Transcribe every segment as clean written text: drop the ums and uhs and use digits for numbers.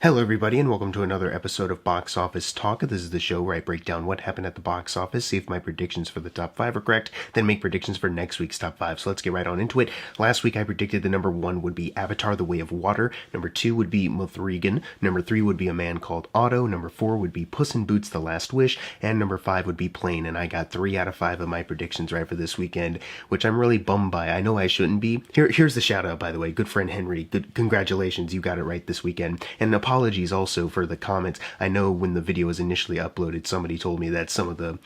Hello everybody and welcome to another episode of Box Office Talk. This is the show where I break down what happened at the box office, see if my predictions for the top 5 are correct, then make predictions for next week's top 5. So let's get right on into it. Last week I predicted the number 1 would be Avatar: The Way of Water, number 2 would be Mothregan, number 3 would be A Man Called Otto, number 4 would be Puss in Boots: The Last Wish, and number 5 would be Plane, and I got 3 out of 5 of my predictions right for this weekend, which I'm really bummed by. I know I shouldn't be. Here's the shout out, by the way. Good friend Henry, congratulations, you got it right this weekend. And apologies also for the comments. I know when the video was initially uploaded, somebody told me that some of the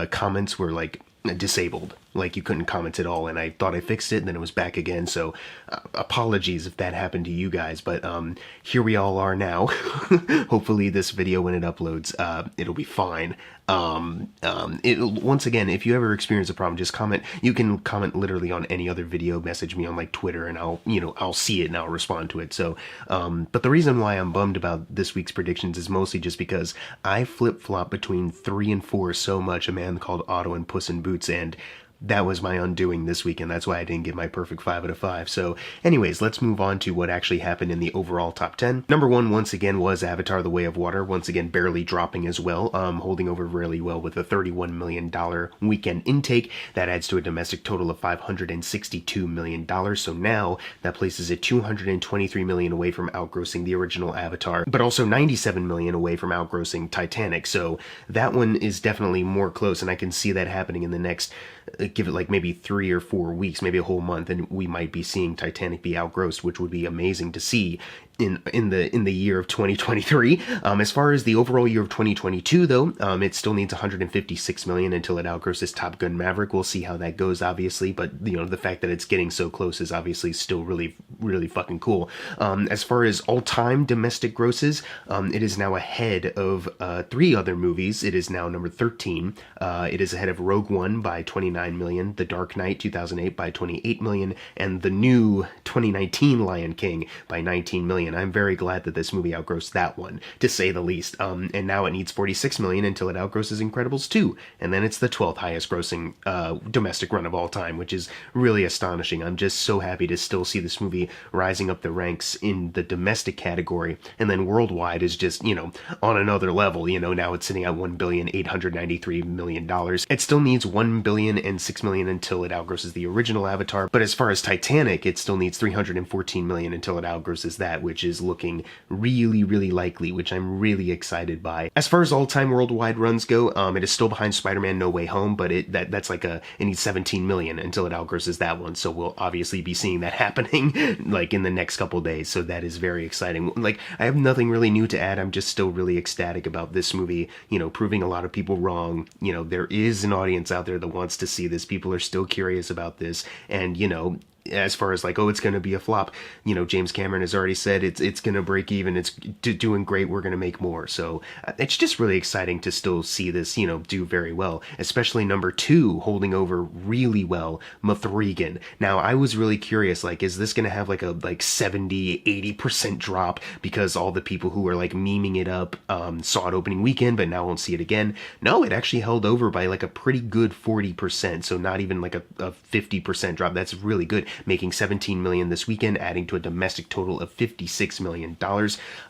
comments were like disabled, like you couldn't comment at all, and I thought I fixed it and then it was back again, so apologies if that happened to you guys, but here we all are now. Hopefully this video, when it uploads, it'll be fine. Once again, if you ever experience a problem, just comment. You can comment literally on any other video, message me on like Twitter, and I'll see it and I'll respond to it. So but the reason why I'm bummed about this week's predictions is mostly just because I flip-flop between 3 and 4 so much, A Man Called Otto and Puss in Boots, and that was my undoing this week, and that's why I didn't get my perfect 5 out of 5. So anyways, let's move on to what actually happened in the overall top 10. Number 1, once again, was Avatar: The Way of Water, once again barely dropping as well, holding over really well with a $31 million weekend intake. That adds to a domestic total of $562 million, so now that places it $223 million away from outgrossing the original Avatar, but also $97 million away from outgrossing Titanic, so that one is definitely more close, and I can see that happening in the next give it like maybe 3 or 4 weeks, maybe a whole month, and we might be seeing Titanic be outgrossed, which would be amazing to see in the year of 2023. As far as the overall year of 2022 though, it still needs $156 million until it outgrosses Top Gun Maverick. We'll see how that goes, obviously, but the fact that it's getting so close is obviously still really, really fucking cool. As far as all-time domestic grosses, it is now ahead of 3 other movies. It is now number 13. It is ahead of Rogue One by $29 million, The Dark Knight 2008 by $28 million, and the new 2019 Lion King by $19 million. I'm very glad that this movie outgrossed that one, to say the least. And now it needs $46 million until it outgrosses Incredibles 2, and then it's the 12th highest grossing domestic run of all time, which is really astonishing. I'm just so happy to still see this movie rising up the ranks in the domestic category, and then worldwide is just, on another level. Now it's sitting at $1,893 million. It still needs $1,006 million until it outgrosses the original Avatar, but as far as Titanic, it still needs $314 million until it outgrosses that, which is looking really, really likely, which I'm really excited by. As far as all-time worldwide runs go, it is still behind Spider-Man No Way Home, but it needs $17 million until it outgrosses that one, so we'll obviously be seeing that happening like in the next couple days, so that is very exciting. Like, I have nothing really new to add. I'm just still really ecstatic about this movie, proving a lot of people wrong. There is an audience out there that wants to see this. People are still curious about this, and as far as like, oh, it's going to be a flop, James Cameron has already said it's going to break even, it's doing great, we're going to make more. So it's just really exciting to still see this, do very well, especially number 2 holding over really well, Mothregan. Now, I was really curious, like, is this going to have like a 70-80% drop because all the people who were like memeing it up saw it opening weekend but now won't see it again? No, it actually held over by like a pretty good 40%, so not even like a 50% drop. That's really good, making $17 million this weekend, adding to a domestic total of $56 million.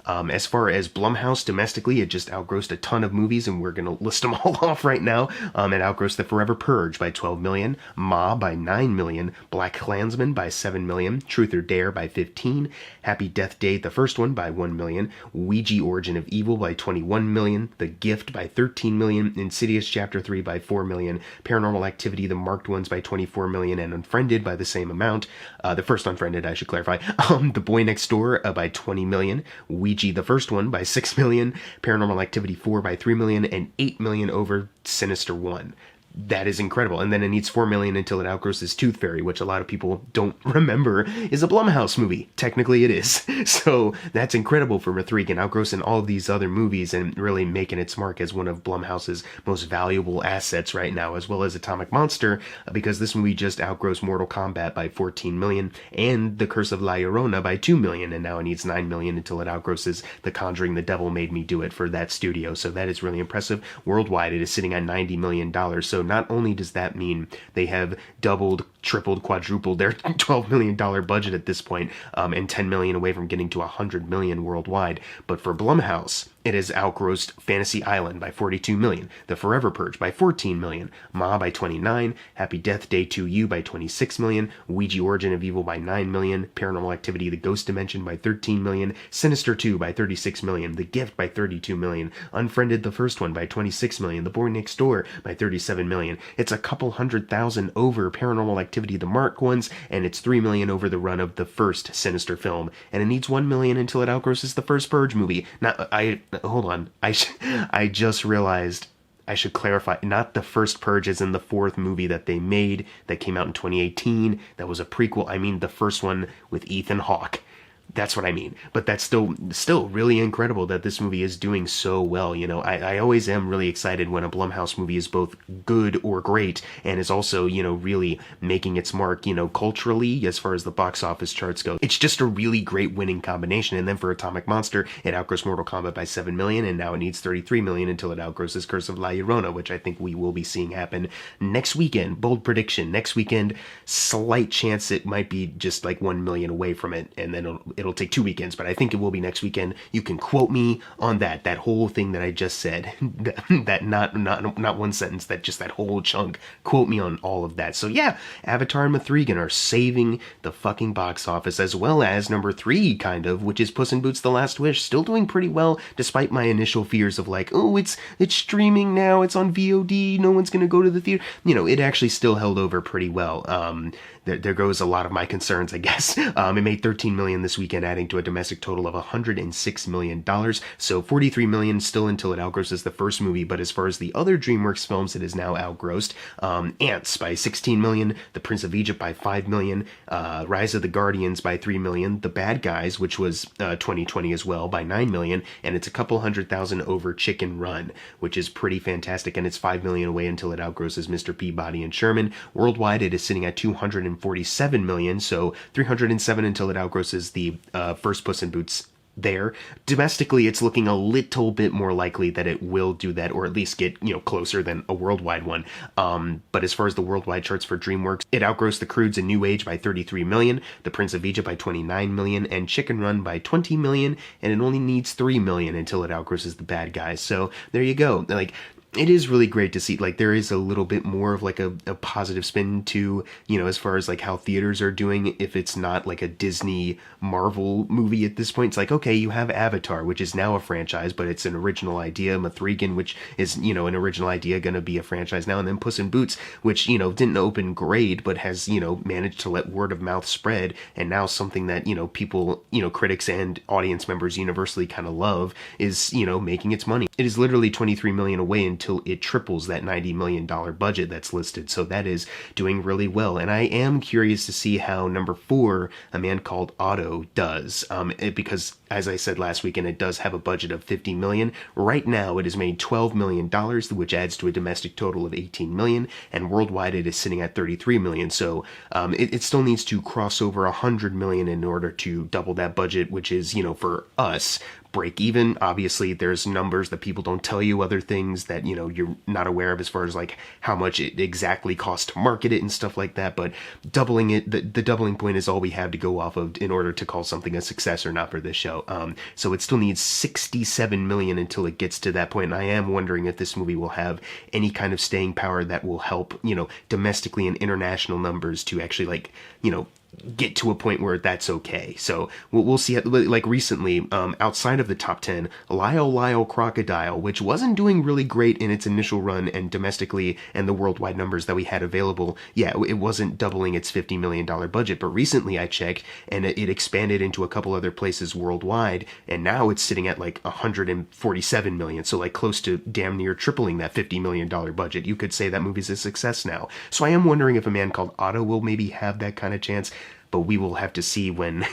As far as Blumhouse domestically, it just outgrossed a ton of movies, and we're going to list them all off right now. It outgrossed The Forever Purge by $12 million, Ma by $9 million, Black Klansman by $7 million, Truth or Dare by $15, Happy Death Day, the first one, by $1 million, Ouija Origin of Evil by $21 million, The Gift by $13 million, Insidious Chapter 3 by $4 million, Paranormal Activity, The Marked Ones by $24 million, and Unfriended by the same amount. The first Unfriended, I should clarify. The Boy Next Door by $20 million, Ouija the first one by $6 million, Paranormal Activity 4 by $3 million, and $8 million over Sinister 1. That is incredible. And then it needs $4 million until it outgrosses Tooth Fairy, which a lot of people don't remember is a Blumhouse movie. Technically it is. So that's incredible for Mothregan, outgrossing all of these other movies and really making its mark as one of Blumhouse's most valuable assets right now, as well as Atomic Monster, because this movie just outgrossed Mortal Kombat by $14 million and The Curse of La Llorona by $2 million, and now it needs $9 million until it outgrosses The Conjuring, The Devil Made Me Do It for that studio. So that is really impressive. Worldwide, it is sitting at $90 million. So So not only does that mean they have doubled, tripled, quadrupled their $12 million budget at this point, and $10 million away from getting to $100 million worldwide, but for Blumhouse, it has outgrossed Fantasy Island by $42 million, The Forever Purge by $14 million, Ma by $29 million, Happy Death Day 2U by $26 million, Ouija Origin of Evil by $9 million, Paranormal Activity The Ghost Dimension by $13 million, Sinister 2 by $36 million, The Gift by $32 million, Unfriended the first one by $26 million, The Boy Next Door by $37 million. It's a couple 100,000 over Paranormal Activity The Mark ones, and it's $3 million over the run of the first Sinister film, and it needs $1 million until it outgrosses the first Purge movie. Hold on. I just realized I should clarify. Not the first Purge as in the fourth movie that they made that came out in 2018. That was a prequel. I mean the first one with Ethan Hawke. That's what I mean. But that's still really incredible that this movie is doing so well. You know, I always am really excited when a Blumhouse movie is both good or great and is also, you know, really making its mark, you know, culturally as far as the box office charts go. It's just a really great winning combination. And then for Atomic Monster, it outgrossed Mortal Kombat by $7 million, and now it needs $33 million until it outgrosses Curse of La Llorona, which I think we will be seeing happen next weekend. Bold prediction. Next weekend, slight chance it might be just like $1 million away from it, and then it'll take 2 weekends, but I think it will be next weekend. You can quote me on that whole thing that I just said, that not one sentence, that whole chunk. Quote me on all of that. So yeah, Avatar and Mithrigan are saving the fucking box office, as well as number 3, kind of, which is Puss in Boots: The Last Wish, still doing pretty well, despite my initial fears of like, oh, it's streaming now, it's on VOD, no one's gonna go to the theater. You know, it actually still held over pretty well. There goes a lot of my concerns, I guess. It made $13 million this weekend, adding to a domestic total of $106 million. So $43 million still until it outgrosses the first movie. But as far as the other DreamWorks films, it is now outgrossed. Ants by $16 million, The Prince of Egypt by $5 million, Rise of the Guardians by $3 million, The Bad Guys, which was 2020 as well, by $9 million, and it's a couple 100,000 over Chicken Run, which is pretty fantastic, and it's $5 million away until it outgrosses Mr. Peabody and Sherman. Worldwide, it is sitting at $247 million, so $307 until it outgrosses the first Puss in Boots there. Domestically, it's looking a little bit more likely that it will do that, or at least get, you know, closer than a worldwide one. But as far as the worldwide charts for DreamWorks, it outgrossed The Croods and New Age by $33 million, The Prince of Egypt by $29 million, and Chicken Run by $20 million, and it only needs $3 million until it outgrosses The Bad Guys. So there you go. Like, it is really great to see, like, there is a little bit more of, like, a positive spin to, you know, as far as, like, how theaters are doing. If it's not, like, a Disney Marvel movie at this point, it's like, okay, you have Avatar, which is now a franchise, but it's an original idea. Mithrigan, which is, you know, an original idea, gonna be a franchise now. And then Puss in Boots, which, you know, didn't open great, but has, you know, managed to let word of mouth spread. And now something that, you know, people, you know, critics and audience members universally kind of love is, you know, making its money. It is literally $23 million away until it triples that $90 million budget that's listed. So that is doing really well. And I am curious to see how number 4, A Man Called Otto, does. Because, as I said last weekend, it does have a budget of $50 million. Right now, it has made $12 million, which adds to a domestic total of $18 million. And worldwide, it is sitting at $33 million. So it still needs to cross over $100 million in order to double that budget, which is, you know, for us, break even. Obviously, there's numbers that people don't tell you, other things that, you know, you're not aware of as far as like how much it exactly costs to market it and stuff like that. But doubling it, the doubling point is all we have to go off of in order to call something a success or not for this show. So it still needs $67 million until it gets to that point. And I am wondering if this movie will have any kind of staying power that will help, you know, domestically and international numbers to actually, like, you know, get to a point where that's okay. So we'll see. Like recently, outside of the top 10, Lyle Crocodile, which wasn't doing really great in its initial run and domestically and the worldwide numbers that we had available, yeah, it wasn't doubling its $50 million budget. But recently I checked and it expanded into a couple other places worldwide, and now it's sitting at like $147 million. So like close to damn near tripling that $50 million budget. You could say that movie's a success now. So I am wondering if A Man Called Otto will maybe have that kind of chance. But we will have to see when,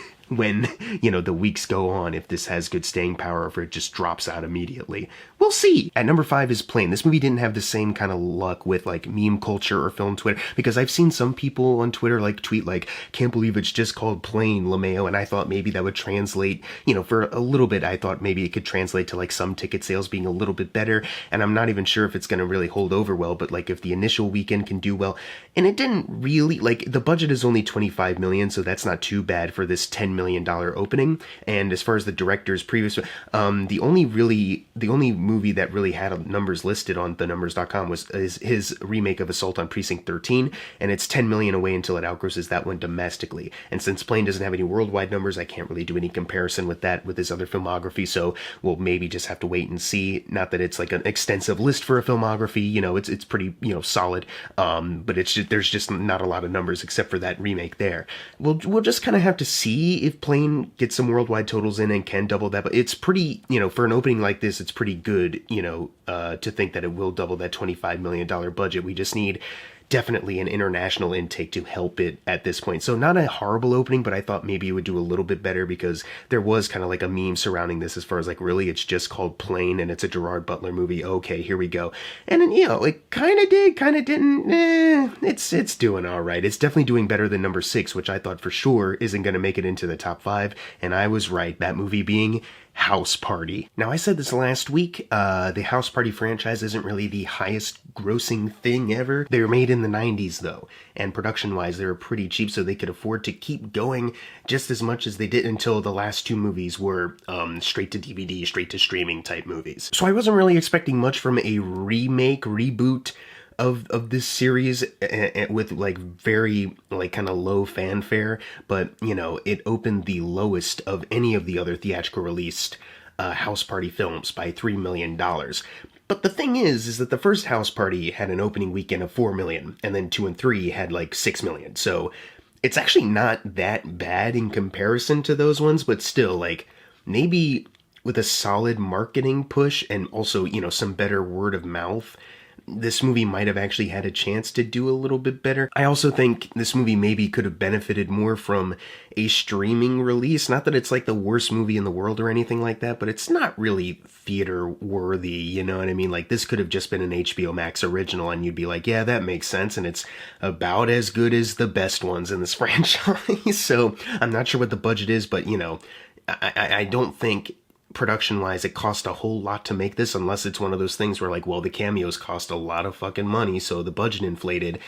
you know, the weeks go on, if this has good staying power or if it just drops out immediately. We'll we'll see. At number 5 is Plane. This movie didn't have the same kind of luck with like meme culture or film Twitter, because I've seen some people on Twitter like tweet like, can't believe it's just called Plane, lmao, and I thought maybe that would translate, you know, for a little bit I thought maybe it could translate to like some ticket sales being a little bit better, and I'm not even sure if it's going to really hold over well, but like if the initial weekend can do well, and it didn't really, like the budget is only 25 million, so that's not too bad for this $10 million opening. And as far as the director's previous, the only movie that really had numbers listed on thenumbers.com was his remake of Assault on Precinct 13, and it's 10 million away until it outgrosses that one domestically. And since Plane doesn't have any worldwide numbers, I can't really do any comparison with that with his other filmography, so we'll maybe just have to wait and see. Not that it's like an extensive list for a filmography, you know, it's pretty, you know, solid, but it's just, there's just not a lot of numbers except for that remake there. We'll just kind of have to see if Plane gets some worldwide totals in and can double that, but it's pretty, you know, for an opening like this, it's pretty good, you know, to think that it will double that $25 million budget. We just need definitely an international intake to help it at this point. So not a horrible opening, but I thought maybe it would do a little bit better, because there was kind of like a meme surrounding this as far as like, really, it's just called Plane and it's a Gerard Butler movie. Okay, here we go. And then, you know, it kind of did, kind of didn't. It's doing all right. It's definitely doing better than number 6, which I thought for sure isn't going to make it into the top 5. And I was right. That movie being House Party. Now, I said this last week, the House Party franchise isn't really the highest grossing thing ever. They were made in the 90s though, and production-wise they were pretty cheap, so they could afford to keep going just as much as they did until the last 2 movies were straight to DVD, straight to streaming type movies. So I wasn't really expecting much from a reboot of this series with like very like kind of low fanfare, but you know, it opened the lowest of any of the other theatrical released House Party films by $3 million. But the thing is that the first House Party had an opening weekend of 4 million, and then 2 and 3 had like 6 million. So it's actually not that bad in comparison to those ones, but still, like, maybe with a solid marketing push and also, you know, some better word of mouth, this movie might have actually had a chance to do a little bit better. I also think this movie maybe could have benefited more from a streaming release. Not that it's like the worst movie in the world or anything like that, but it's not really theater worthy, you know what I mean? Like, this could have just been an HBO Max original and you'd be like, yeah, that makes sense, and it's about as good as the best ones in this franchise. So I'm not sure what the budget is, but you know, I don't think production-wise it cost a whole lot to make this, unless it's one of those things where like, well, the cameos cost a lot of fucking money, so the budget inflated.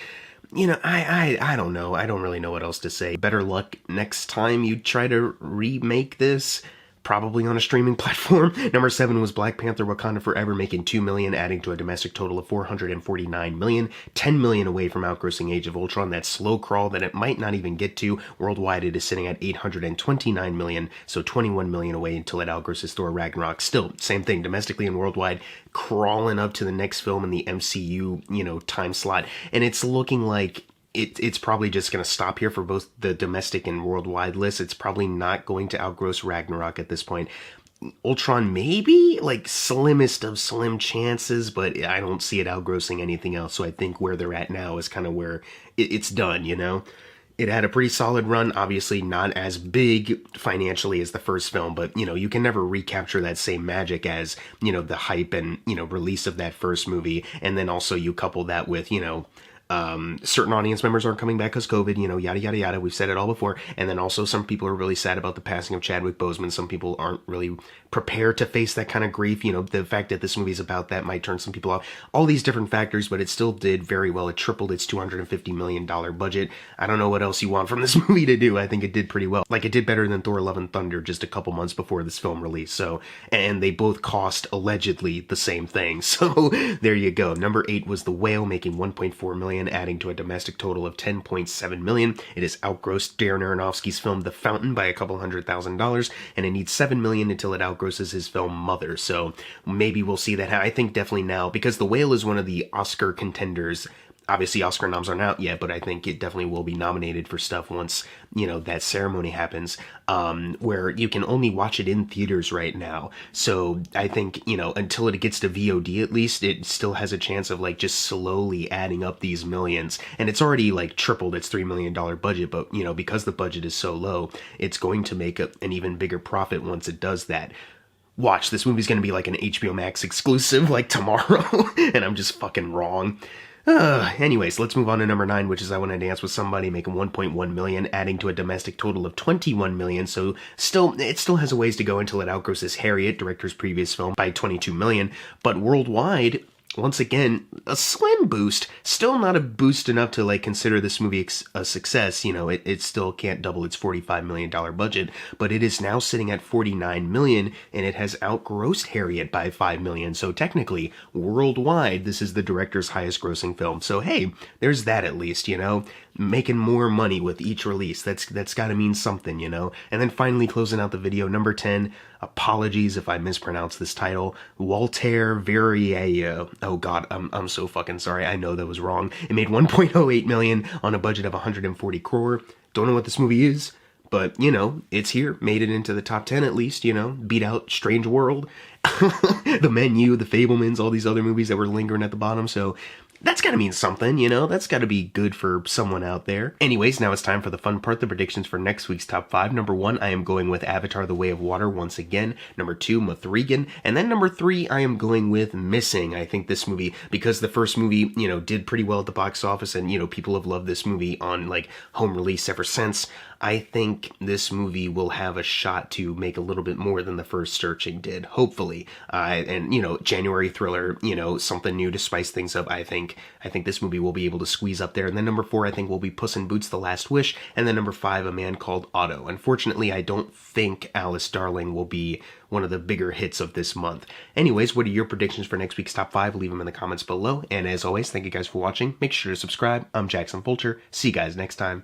You know, I don't know. I don't really know what else to say. Better luck next time you try to remake this. Probably on a streaming platform. Number 7 was Black Panther: Wakanda Forever, making $2 million, adding to a domestic total of $449 million, $10 million away from outgrossing Age of Ultron, that slow crawl that it might not even get to. Worldwide, it is sitting at $829 million, so $21 million away until it outgrosses Thor Ragnarok. Still, same thing, domestically and worldwide, crawling up to the next film in the MCU, you know, time slot, and it's looking like it's probably just going to stop here for both the domestic and worldwide lists. It's probably not going to outgross Ragnarok at this point. Ultron maybe, like slimmest of slim chances, but I don't see it outgrossing anything else. So I think where they're at now is kind of where it's done, you know? It had a pretty solid run, obviously not as big financially as the first film, but, you know, you can never recapture that same magic as, you know, the hype and, you know, release of that first movie. And then also you couple that with, you know, certain audience members aren't coming back because COVID, you know, yada, yada, yada. We've said it all before. And then also some people are really sad about the passing of Chadwick Boseman. Some people aren't really prepared to face that kind of grief. You know, the fact that this movie's about that might turn some people off. All these different factors, but it still did very well. It tripled its $250 million budget. I don't know what else you want from this movie to do. I think it did pretty well. Like, it did better than Thor: Love and Thunder just a couple months before this film release. So, and they both cost allegedly the same thing. So there you go. Number 8 was The Whale, making $1.4 million, adding to a domestic total of $10.7 million. It has outgrossed Darren Aronofsky's film The Fountain by a couple $100,000, and it needs $7 million until it outgrosses his film Mother. So maybe we'll see that. I think definitely now, because The Whale is one of the Oscar contenders. Obviously, Oscar noms aren't out yet, but I think it definitely will be nominated for stuff once, you know, that ceremony happens, where you can only watch it in theaters right now. So I think, you know, until it gets to VOD at least, it still has a chance of, like, just slowly adding up these millions. And it's already, like, tripled its $3 million budget, but, you know, because the budget is so low, it's going to make an even bigger profit once it does that. watch, this movie's gonna be like an HBO Max exclusive like tomorrow, and I'm just fucking wrong. Anyways, let's move on to number 9, which is I Wanna Dance with Somebody, making 1.1 million, adding to a domestic total of 21 million, so it still has a ways to go until it outgrosses Harriet, director's previous film, by 22 million, but worldwide, once again, a slim boost. Still not a boost enough to, like, consider this movie a success. You know, it still can't double its $45 million budget, but it is now sitting at 49 million, and it has outgrossed Harriet by 5 million. So technically, worldwide, this is the director's highest grossing film. So hey, there's that at least, you know? Making more money with each release. That's gotta mean something, you know? And then finally closing out the video, number 10, apologies if I mispronounce this title, Walter Verrier. Oh god, I'm so fucking sorry. I know that was wrong. It made 1.08 million on a budget of 140 crore. Don't know what this movie is, but, you know, it's here. Made it into the top 10 at least, you know? Beat out Strange World, The Menu, The Fablemans, all these other movies that were lingering at the bottom, so that's gotta mean something, you know? That's gotta be good for someone out there. Anyways, now it's time for the fun part, the predictions for next week's top 5. Number 1, I am going with Avatar: The Way of Water once again. Number 2, Mothregan. And then number 3, I am going with Missing. I think this movie, because the first movie, you know, did pretty well at the box office, and, you know, people have loved this movie on, like, home release ever since. I think this movie will have a shot to make a little bit more than the first Searching did, hopefully. And, you know, January thriller, you know, something new to spice things up. I think this movie will be able to squeeze up there. And then number 4, I think, will be Puss in Boots: The Last Wish. And then number 5, A Man Called Otto. Unfortunately, I don't think Alice Darling will be one of the bigger hits of this month. Anyways, what are your predictions for next week's top 5? Leave them in the comments below. And as always, thank you guys for watching. Make sure to subscribe. I'm Jackson Fulcher. See you guys next time.